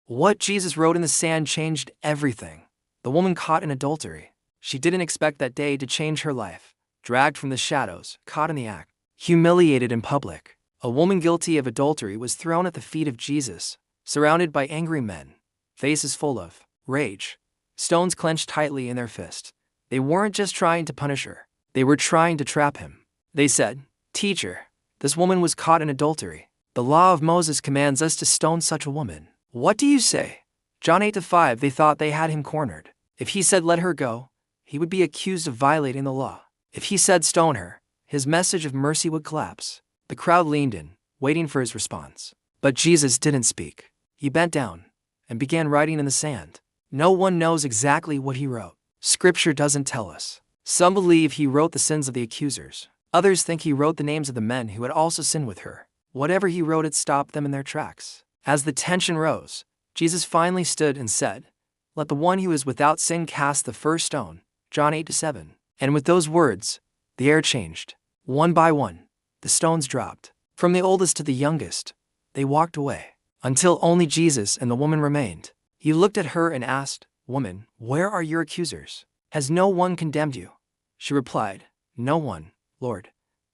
What Jesus wrote in the sand changed everything. The woman caught in adultery. She didn't expect that day to change her life. Dragged from the shadows, caught in the act, humiliated in public. A woman guilty of adultery was thrown at the feet of Jesus, surrounded by angry men, faces full of rage, stones clenched tightly in their fists. They weren't just trying to punish her. They were trying to trap him. They said, "Teacher, this woman was caught in adultery. The law of Moses commands us to stone such a woman. What do you say?" John 8-5. They thought they had him cornered. If he said let her go, he would be accused of violating the law. If he said stone her, his message of mercy would collapse. The crowd leaned in, waiting for his response. But Jesus didn't speak. He bent down and began writing in the sand. No one knows exactly what he wrote. Scripture doesn't tell us. Some believe he wrote the sins of the accusers. Others think he wrote the names of the men who had also sinned with her. Whatever he wrote, it stopped them in their tracks. As the tension rose, Jesus finally stood and said, "Let the one who is without sin cast the first stone." John 8-7. And with those words, the air changed. One by one, the stones dropped. From the oldest to the youngest, they walked away, until only Jesus and the woman remained. He looked at her and asked, "Woman, where are your accusers? Has no one condemned you?" She replied, "No one, Lord."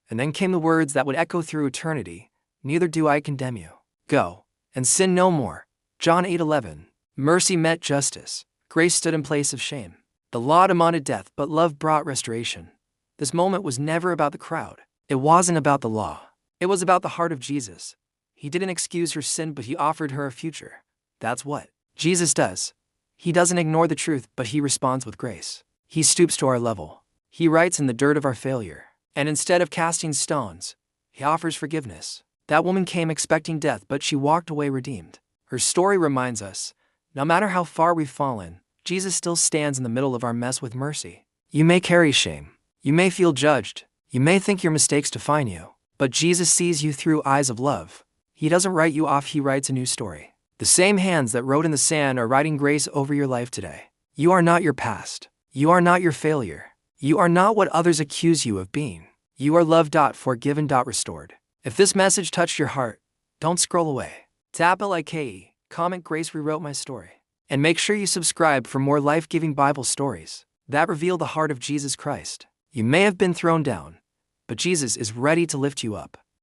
And then came the words that would echo through eternity, "Neither do I condemn you. Go, and sin no more." John 8:11. Mercy met justice. Grace stood in place of shame. The law demanded death, but love brought restoration. This moment was never about the crowd. It wasn't about the law. It was about the heart of Jesus. He didn't excuse her sin, but he offered her a future. That's what Jesus does. He doesn't ignore the truth, but he responds with grace. He stoops to our level. He writes in the dirt of our failure. And instead of casting stones, he offers forgiveness. That woman came expecting death, but she walked away redeemed. Her story reminds us, no matter how far we've fallen, Jesus still stands in the middle of our mess with mercy. You may carry shame. You may feel judged. You may think your mistakes define you. But Jesus sees you through eyes of love. He doesn't write you off, he writes a new story. The same hands that wrote in the sand are writing grace over your life today. You are not your past. You are not your failure. You are not what others accuse you of being. You are loved, forgiven, restored. If this message touched your heart, don't scroll away. Tap like, comment Grace rewrote my story. And make sure you subscribe for more life-giving Bible stories that reveal the heart of Jesus Christ. You may have been thrown down, but Jesus is ready to lift you up.